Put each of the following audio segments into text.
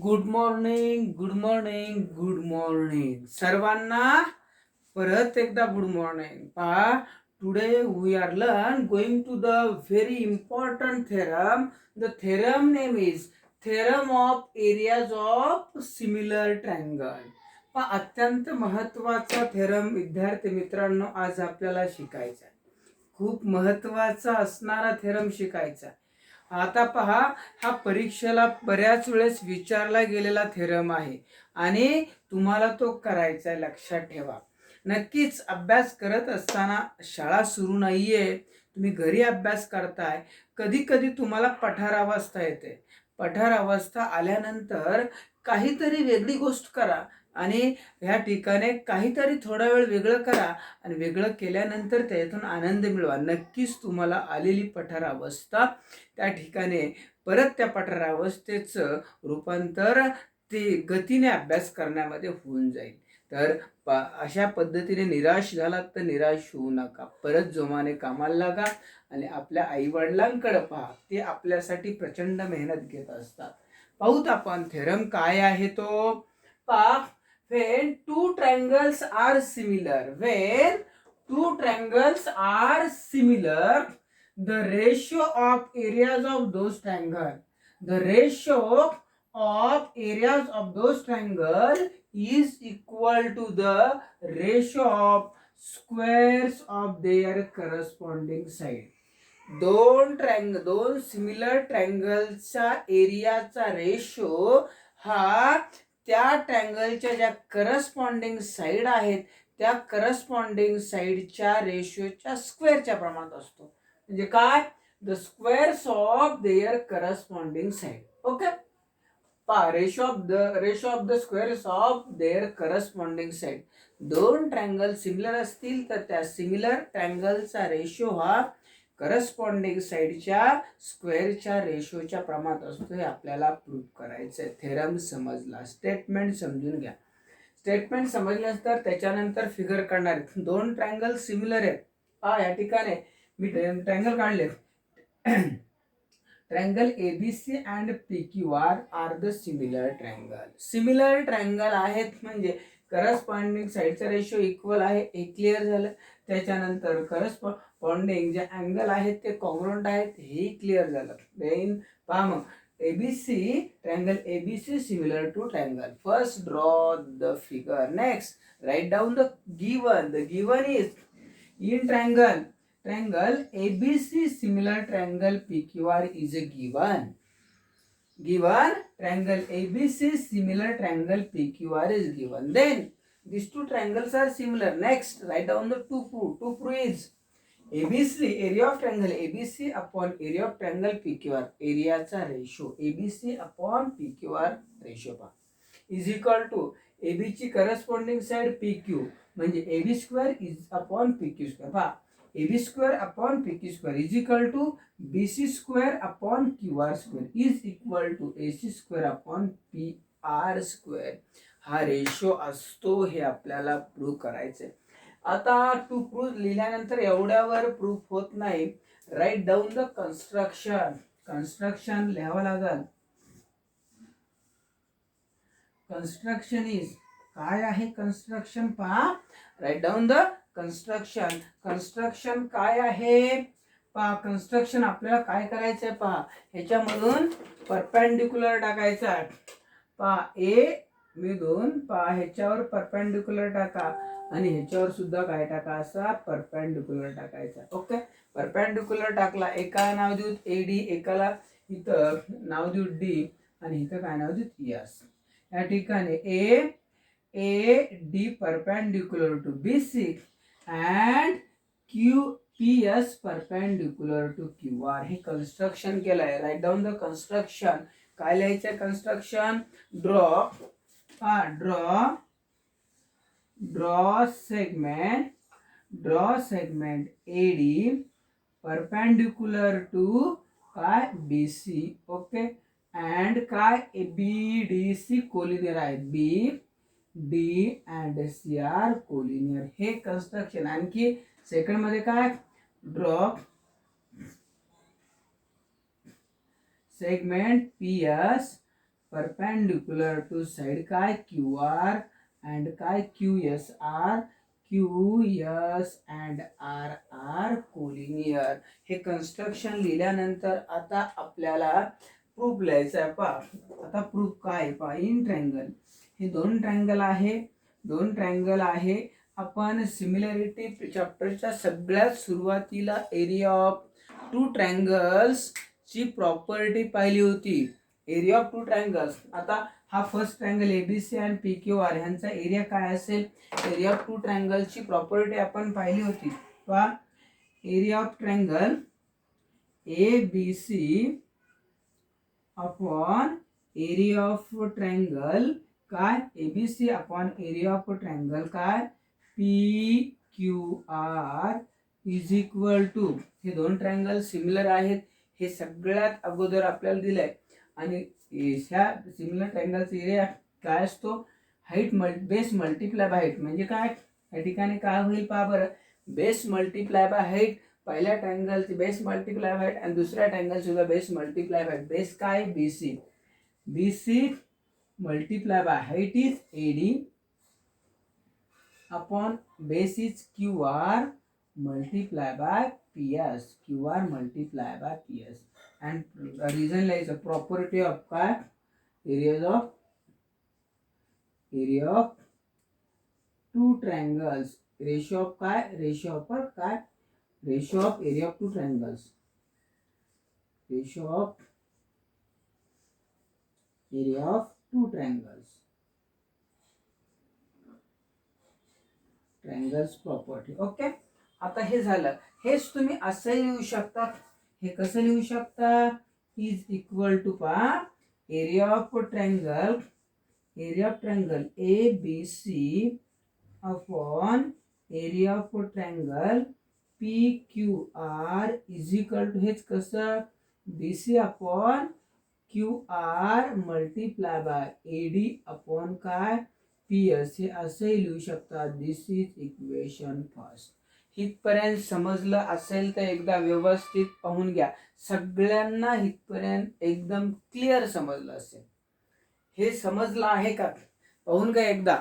Good morning, good morning, good morning सर्वांना. परत एकदा गुड मॉर्निंग. पहा, today we are going to the very important theorem. The theorem name is theorem of areas of similar triangle. पहा, अत्यंत महत्वाचा theorem विद्यार्थी मित्रांनो आज आपल्याला शिकायचा आहे. खूप महत्वाचा असणारा थेरम शिकायचा. आता पहा, हा परीक्षेला बऱ्याच वेळेस विचारला गेलेला थेरम आहे आणि तुम्हाला तो करायचा आहे. लक्षात ठेवा. नक्कीच अभ्यास करत असताना, शाळा सुरू नाहीये, तुम्ही घरी अभ्यास करताय, कधी कधी तुम्हाला पठार अवस्था येते. पठार अवस्था आल्यानंतर काहीतरी वेगळी गोष्ट करा आणि ह्या ठिकाणी काहीतरी थोडा वेळ वेगळं करा आणि वेगळं केल्यानंतर त्यातून आनंद मिळवा. नक्कीच तुम्हाला आलेली पठार अवस्था त्या ठिकाणी परत त्या पठार अवस्थेचं रूपांतर ते गतीने अभ्यास करण्यामध्ये होऊन जाईल. तर अशा पद्धतीने निराश झालात तर निराश होऊ नका. परत जोमाने कामाला लागा आणि आपल्या आई वडिलांकडे पहा, ते आपल्यासाठी प्रचंड मेहनत घेत असतात. पाहूत आपण थेरम काय आहे तो. पहा, when two triangles are similar, when two triangles are similar, the ratio of areas of those triangle, the ratio of areas of those triangle is equal to the ratio of squares of their corresponding side. दोन similar ट्रायंगलचा एरियाचा ratio हा त्या ट्रायंगलच्या ज्या corresponding side आहेत त्या corresponding साइडच्या रेशोच्या स्क्वेअरच्या प्रमाणात असतो. म्हणजे काय, the squares of their corresponding side. Okay, पहा, ratio of the squares of their corresponding side. दोन ट्रायंगल सिमिलर असतील तर त्या सिमिलर ट्रायंगलचा रेशो हा करस्पॉन्डिंग साइडच्या स्क्वेअरच्या रेशोच्या प्रमाणात असतो. हे आपल्याला प्रूव्ह करायचं आहे. थेरम समजला. स्टेटमेंट समजून घ्या. स्टेटमेंट समजल्यानंतर त्याच्यानंतर फिगर काढणार. दोन ट्रायंगल सिमिलर आहेत. या ठिकाणी मी ट्रायंगल काढले. Triangle ABC and PQR are the similar triangle. Similar triangle आहेत म्हणजे करस्पॉन्डिंग साइडचा रेशो इक्वल आहे. हे क्लिअर झालं. त्याच्यानंतर करस्पॉन्डिंग जे अँगल आहेत ते कॉंग्रुएंट आहेत, हे क्लिअर झालं. देन पहा मग, ABC triangle ABC similar to triangle. First draw the figure. Next write down the given. The given is in triangle ABC similar triangle PQR is a given. Triangle ABC similar triangle PQR is given. Then these two triangles are similar. Next write down the to prove is ABC, area of triangle ABC upon area of triangle PQR, एरियाचा ratio ABC upon PQR ratio पहा is equal to AB ची corresponding side PQ म्हणजे AB square is upon PQ square. पहा, AB square upon PQ square is equal to BC square upon QR square is equal to AC square upon PR square. हा ratio असतो. हे आपल्याला prove करायचं आहे. आता to prove लिहिल्यानंतर एवढ्यावर proof होत नाही. Write down the construction. Construction लिहावं लागल. कन्स्ट्रक्शन इज काय आहे कन्स्ट्रक्शन पहा. Write down the construction. Construction काय आहे पहा. कन्स्ट्रक्शन आपल्याला काय करायचंय पहा. ह्याच्यामधून परपेंडिक्युलर टाकायचा पहा. ए मधून पहा ह्याच्यावर परपेंडिक्युलर टाका आणि ह्याच्यावर सुद्धा काय टाका, असा परपेंडिक्युलर टाकायचा. ओके, परपेंडिक्युलर टाकला. एका नाव देऊ AD, एकाला इथं नाव देऊ D आणि इथं काय नाव देऊ S. या ठिकाणी AD perpendicular to BC and PS perpendicular to QR. हे कन्स्ट्रक्शन केलंय. Write down the construction. काय लिहायचंय construction. draw segment AD perpendicular to काय BC. ओके, अँड काय BDC कोलिनियर आहे. BD and CR collinear. हे कन्स्ट्रक्शन. आणखी सेकंड मध्ये काय, draw segment PS perpendicular to side काय क्यू आर अँड काय Q S R, Q S and R are collinear. हे कन्स्ट्रक्शन लिहिल्यानंतर आता आपल्याला प्रूफ लिहायचा आहे. आता प्रूफ काय इन ट्रायंगल, हे दोन ट्रायंगल आहे. आपण सिमिलॅरिटी चॅप्टरच्या सगळ्यात सुरुवातीला एरिया ऑफ टू ट्रायंगल्स ची प्रॉपर्टी पाहिली होती. Area of two triangles. आता हा फर्स्ट ट्रायंगल एबीसी आणि पी क्यू आर ह्यांचा एरिया काय असेल, एरिया ऑफ टू ट्रायंगलची प्रॉपर्टी आपण पाहिली होती. पहा, area of triangle ABC upon area of triangle काय ABC upon area of triangle काय P Q R is equal to, हे दोन ट्रायंगल सिमिलर आहेत हे सगळ्यात अगोदर आपल्याला दिलंय. आणि ह्या सिमिलर ट्रायंगलचा एरिया काय असतो, height base multiply by height. म्हणजे काय या ठिकाणी काय होईल पहा बरं, बेस मल्टिप्लाय बाय हाईट. पहिल्या ट्रायंगलची बेस मल्टिप्लाय बाय हाईट आणि दुसऱ्या ट्रायंगल सुद्धा base multiply by height. Base काय BC, BC multiply by height is AD upon base is Q R multiply by PS, QR multiply by PS. And reason lies a property of area of two triangles, ratio of ratio of area of two triangles, ratio of area of two triangles property. Okay. आता हे झालं. हेच तुम्ही असं लिहू शकता. हे कसं लिहू शकता, is equal to area of triangle A B C upon area of triangle P Q R is equal to, हेच कसं B C upon Q R multiply by AD upon काय पी एस. हे असंही लिहू शकता. This is equation first. हितपर्यंत समजलं असेल तर एकदा व्यवस्थित पाहून घ्या. सगळ्यांना हितपर्यंत एकदम क्लिअर समजलं असेल. हे समजलं आहे का, पाहून घ्या एकदा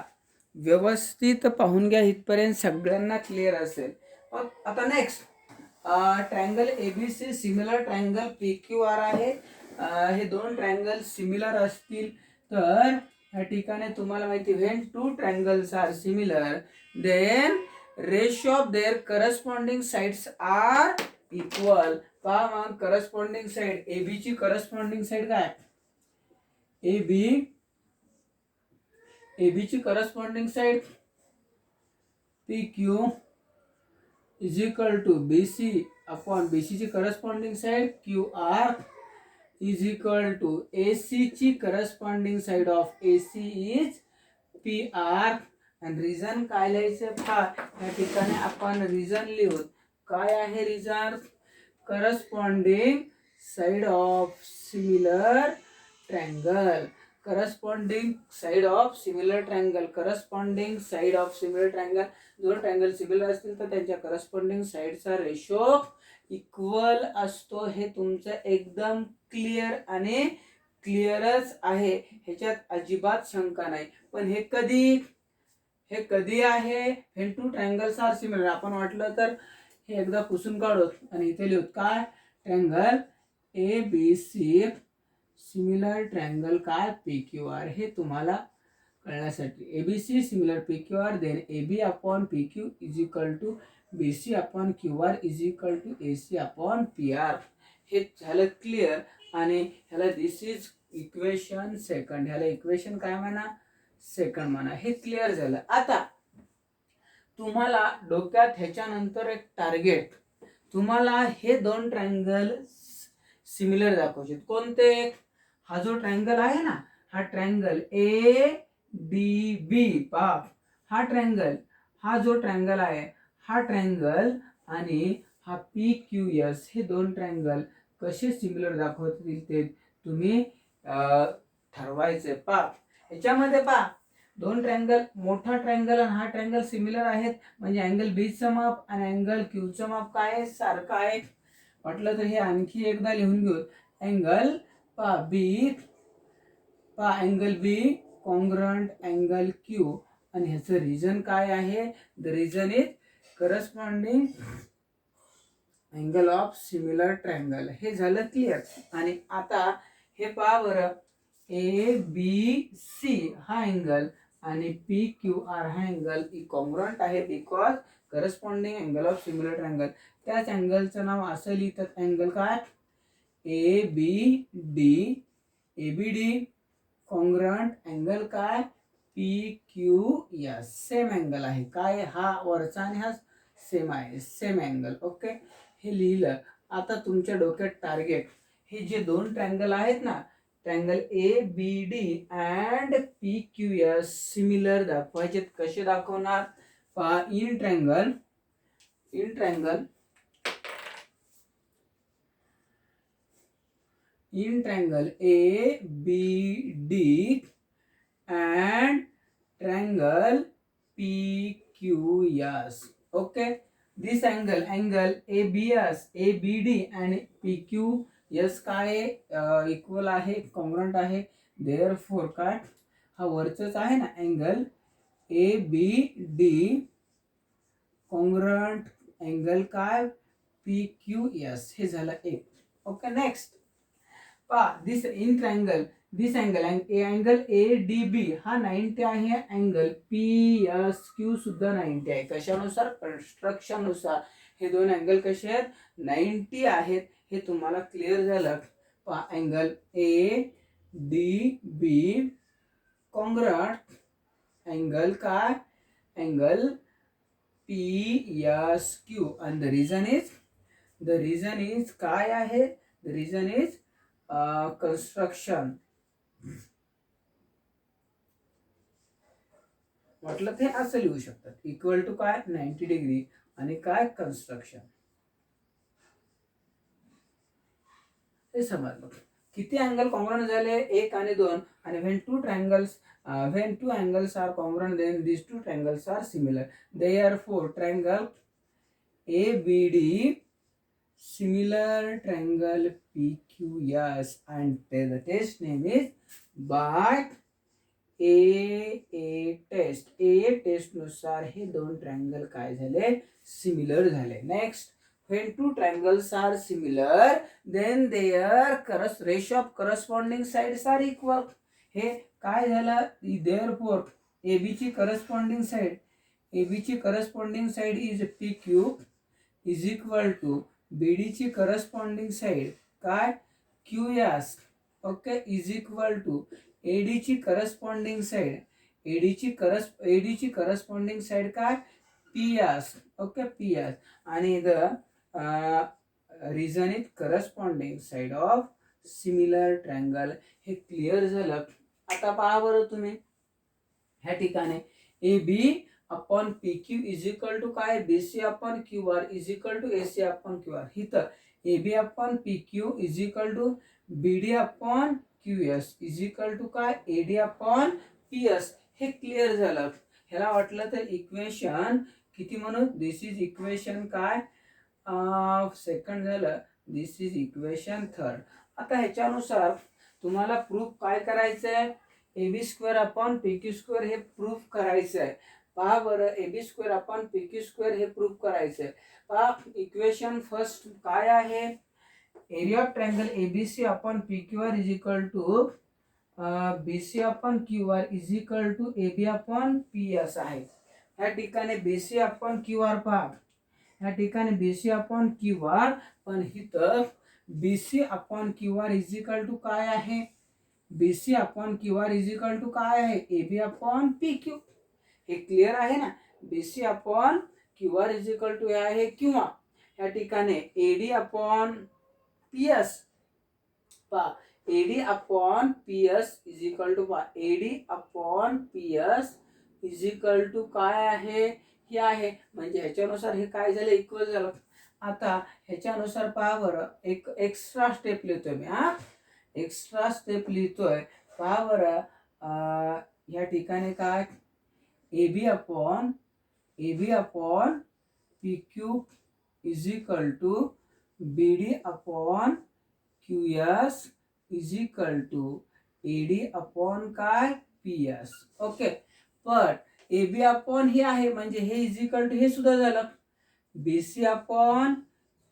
व्यवस्थित पाहून घ्या. हितपर्यंत सगळ्यांना क्लिअर असेल. आता next triangle ABC similar triangle P Q R आहे. हे दोन ट्रायंगल सिमिलर असतील तर या ठिकाणी तुम्हाला माहिती, when two triangles are similar then ratio of their corresponding sides are equal. पहा मग करस्पॉन्डिंग साइड एबी ची करस्पॉन्डिंग साइड काय, एबी ची corresponding side P Q is equal to B C upon B C ची corresponding side Q R is equal to A C ची corresponding side of A C is P R. आणि reason काय लिहायचं पहा, या ठिकाणी आपण रिझन लिहू. काय आहे reason, corresponding side of similar triangle, corresponding side of similar triangle, corresponding side of similar triangle. दोन ट्रायंगल सिमिलर असतील तर त्यांच्या करस्पॉन्डिंग साइडचा रेशो इक्वल असतो. हे तुमचं एकदम क्लिअर आणि क्लिअरच आहे, ह्याच्यात अजिबात शंका नाही. पण हे कधी आहे, when two triangles are similar. आपण वाटलं तर हे एकदा पुसून काढू आणि इथे लिहू काय, triangle A B C similar triangle काय पी क्यू आर. हे तुम्हाला कळण्यासाठी ABC similar P Q R, then A B upon P Q is equal to B C upon Q R is equal to A C upon P R. हे झालं clear. आणि ह्याला this is equation second, ह्याला equation काय म्हणा, second म्हणा. हे clear झालं. आता तुम्हाला डोक्यात ह्याच्यानंतर एक टार्गेट, तुम्हाला हे दोन ट्रायंगल सिमिलर दाखवायचे. कोणते, हा जो ट्रायंगल आहे ना, हा ट्रायंगल ए डी बी पहा, हा ट्रायंगल, हा जो ट्रायंगल आहे हा ट्रायंगल आणि हा पी क्यू एस, हे दोन ट्रायंगल कसे सिमिलर दाखवतील ते तुम्ही ठरवायचे. पहा ह्याच्यामध्ये पहा दोन ट्रायंगल, मोठा ट्रायंगल आणि हा ट्रायंगल सिमिलर आहेत. म्हणजे अँगल बी चं माप आणि अँगल क्यू चं माप काय सारखं आहे. म्हटलं तर हे आणखी एकदा लिहून घेऊ. अँगल पहा बी पहा angle B congruent angle Q आणि ह्याचं रिझन काय आहे? The reason is corresponding angle of similar triangle. हे झालं क्लिअर. आणि आता हे पहा बरं, ए बी सी हा अँगल आणि पी क्यू आर हा अँगल कॉन्ग्रंट आहे because corresponding angle of similar triangle. त्याच अँगलचं नाव असं लिहितात, अँगल काय? A B D congruent angle काय? P Q S. Same angle आहे काय? हा वरचा आणि हा सेम आहे, सेम अँगल. ओके, हे लिहिलं. आता तुमच्या डोक्यात टार्गेट, हे जे दोन ट्रायंगल आहेत ना, triangle A B D and P Q S similar दाखवायचे. कसे दाखवणार? पहा, in triangle A B D and triangle PQS. Okay, this angle ABS ABD and PQS काय इक्वल आहे, कॉन्ग्रंट आहे. देअरफॉर काय, हा वरचंच आहे ना अँगल ABD कॉन्ग्रंट अँगल काय? PQS. हे झालं एक. ओके, नेक्स्ट पहा, this in triangle this angle angle A D B हा 90 आहे, अँगल पी एस क्यू सुद्धा 90 आहे. कशानुसार? कन्स्ट्रक्शननुसार. हे दोन अँगल कसे आहेत? 90 आहेत. हे तुम्हाला क्लिअर झालं. पहा, angle A D B congruent angle काय? Angle P S Q. आणि द रिझन इज काय आहे? The reason is construction. म्हटलं ते असं लिहू शकतात, इक्वल टू काय? 90 डिग्री आणि काय? कन्स्ट्रक्शन. हे समजलं. किती अँगल कॉन्ग्रंट झाले? एक आणि दोन. आणि when two angles are congruent then these two triangles are similar. Therefore triangle ABD similar triangle PQS and the test name is by AA test. AA test नुसार हे दोन ट्रायंगल काय झाले? सिमिलर झाले. Next, when two triangles are similar then their ratio of corresponding sides are equal. हे काय झालं? therefore AB ची corresponding side is PQ is equal to BD ची करस्पॉन्डिंग साइड काय? QS. Okay, is equal to AD ची corresponding side AD ची corresponding side काय? PS. Okay, PS. आणि the reason is corresponding side of similar triangle. हे clear झालं. आता पहा बरं तुम्ही, ह्या ठिकाणी AB upon P Q is equal to काय? BC upon Q R is equal to AC upon Q R. इथं AB upon P Q is equal to BD upon QS is equal to काय? AD upon PS. हे clear झालं. ह्याला वाटलं तर equation किती म्हणू? दिस इज इक्वेशन काय? सेकंड झालं. This is equation third. आता ह्याच्यानुसार तुम्हाला प्रूफ काय करायचंय? AB square upon PQ square हे प्रूफ करायचं आहे. पहा बरं, AB square upon PQ square हे प्रूफ करायचं आहे. पहा, इक्वेशन फर्स्ट काय आहे? Area of triangle ABC upon PQR is equal to BC upon QR is equal to AB upon PS आहे. ह्या ठिकाणी BC अपॉन QR पहा, ह्या ठिकाणी BC अपॉन QR, पण इथं BC upon QR is equal to काय आहे? BC upon QR is equal to काय आहे? AB upon PQ. हे क्लिअर आहे ना? BC upon QR is equal to आहे, किंवा या ठिकाणी AD अपॉन PS पहा, AD upon PS is equal to पहा, AD upon PS is equal to काय आहे? हे आहे. म्हणजे ह्याच्यानुसार हे काय झालं? इक्वल झालं. आता ह्याच्यानुसार पहा बरं, एक एक्स्ट्रा स्टेप लिहितोय मी. एक्स्ट्रा स्टेप लिहितोय. पहा बरं, ह्या ठिकाणी काय? AB upon PQ is equal to BD upon QS is equal to AD upon काय पी एस. ओके, पण एबी अपॉन हे आहे म्हणजे हे इज इक्वल टू हे सुद्धा झालं BC upon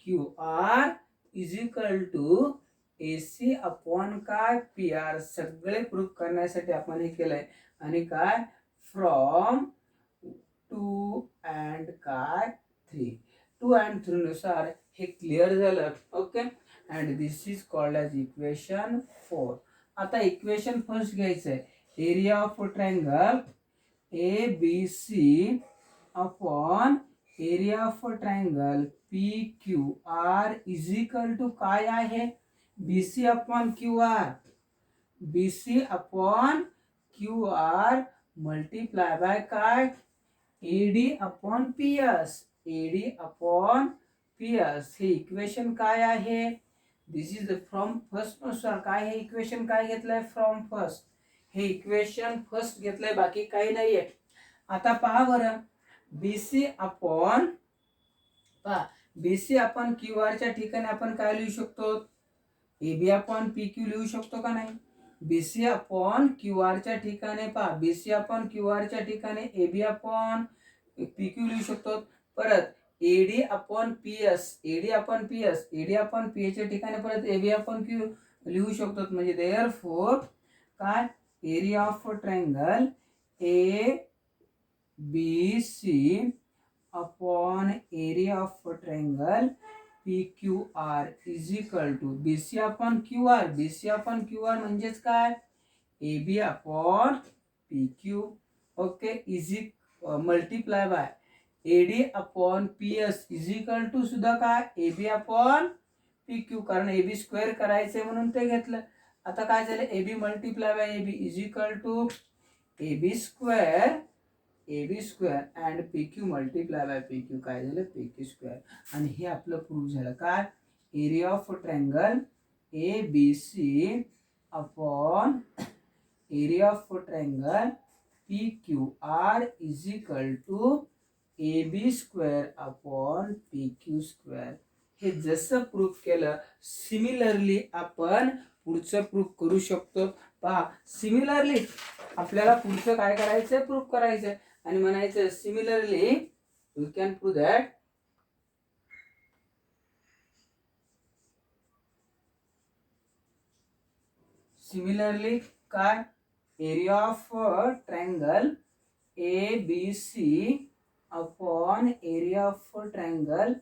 Q R is equal to AC upon काय पी आर. सगळे प्रूफ करण्यासाठी आपण हे केलंय आणि काय फ्रॉम 2 अँड काय 3, 2 अँड 3 नुसार हे क्लिअर झालं. Okay, and this is called as equation 4. आता इक्वेशन फर्स्ट घ्यायचंय, area of triangle A B C upon area of triangle P Q R is equal to काय आहे BC upon Q R. BC upon Q R multiply by काय AD upon P S. AD upon P S हे equation काय आहे. दिस is from first नुसार काय हे equation काय घेतलंय फ्रॉम फर्स्ट. हे इक्वेशन फर्स्ट घेतलंय, बाकी काही नाहीये. आता पहा बरं, बीसी अपॉन पहा बीसी अपॉन क्यू आर च्या ठिकाणी आपण काय लिहू शकतो एबी अपॉन पी क्यू लिहू शकतो का नाही. बीसी अपॉन क्यू आर च्या ठिकाणी पहा बीसी अपॉन क्यू आर च्या ठिकाणी एबी अपॉन पी क्यू लिहू शकतो. परत AD upon P S, AD upon P S, AD upon P S च्या ठिकाणी परत एबी अपॉन क्यू लिहू शकतो. म्हणजे देअरफॉर काय area of triangle A B C upon area of triangle P Q R is equal to BC upon Q R. BC upon Q R म्हणजेच काय AB upon P Q. Okay, is multiply by AD upon P S is equal to सुद्धा काय AB upon P Q, कारण AB square करायचंय म्हणून ते घेतलं. आता काय झालं AB multiply by AB is equal to AB square and P Q multiply by P Q काय झालं पी क्यू स्क्वेअर. आणि हे आपलं प्रूफ झालं काय area of triangle A B C upon area of triangle P Q R is equal to A B square upon P Q square. हे जसं proof केलं सिमिलरली आपण पुढचं प्रूफ करू शकतो. पहा सिमिलरली आपल्याला पुढचं काय करायचंय प्रूफ करायचंय आणि म्हणायचं similarly we can prove that similarly काय area of triangle A B C upon area of triangle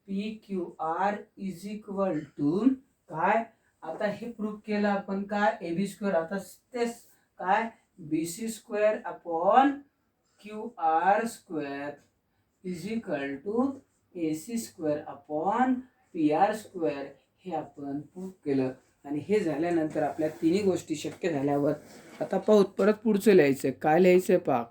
P Q R is equal to काय. आता हे प्रूफ केलं आपण काय ए बी स्क्वेअर. आता तेच काय B C square upon Q R square is equal to A C square upon P R square. हे आपण प्रूफ केलं आणि हे झाल्यानंतर आपल्या तिन्ही गोष्टी शक्य झाल्यावर आता पाहू परत पुढचं लिहायचं. काय लिहायचंय पहा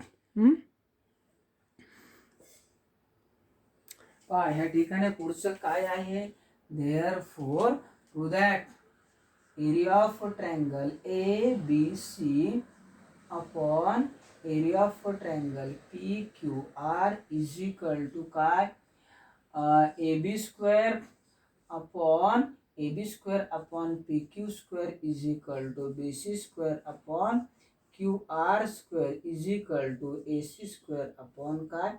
पहा ह्या ठिकाणी पुढचं काय आहे therefore prove that area of triangle A B C upon area of triangle P Q R is equal to काय A B square upon P Q square is equal to B C square upon Q R square is equal to A C square upon काय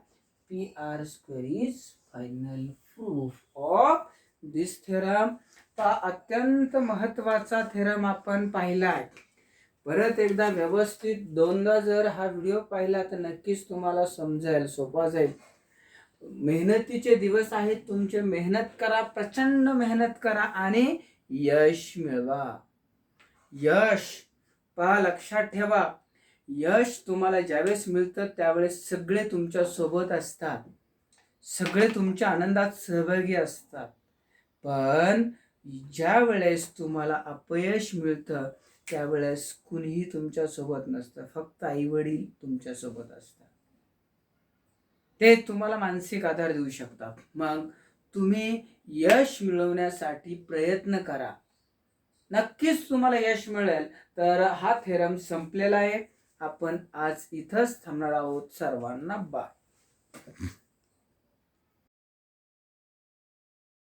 P R square is final proof of this theorem. हा अत्यंत महत्वाचा theorem आपण पाहिलाय. परत एकदा व्यवस्थित दोनदा जर हा व्हिडिओ पाहिला तर नक्कीच तुम्हाला समजेल, सोपा जाईल. मेहनतीचे दिवस आहेत तुमचे, मेहनत करा, प्रचंड मेहनत करा आणि यश मिळवा. यश पहा लक्षात ठेवा, यश तुम्हाला ज्यावेळेस मिळतं त्यावेळेस सगळे तुमच्या सोबत असतात, सगळे तुमच्या आनंदात सहभागी असतात. पण ज्या वेळेस तुम्हाला अपयश मिळतं त्यावेळेस कुणीही तुमच्या सोबत नसतं, फक्त आई वडील तुमच्या सोबत असतात. ते तुम्हाला मानसिक आधार देऊ शकतात. मग तुम्ही यश मिळवण्यासाठी प्रयत्न करा, नक्कीच तुम्हाला यश मिळेल. तर हा थेरम संपलेला आहे. आपण आज इथंच थांबणार आहोत. सर्वांना बाय.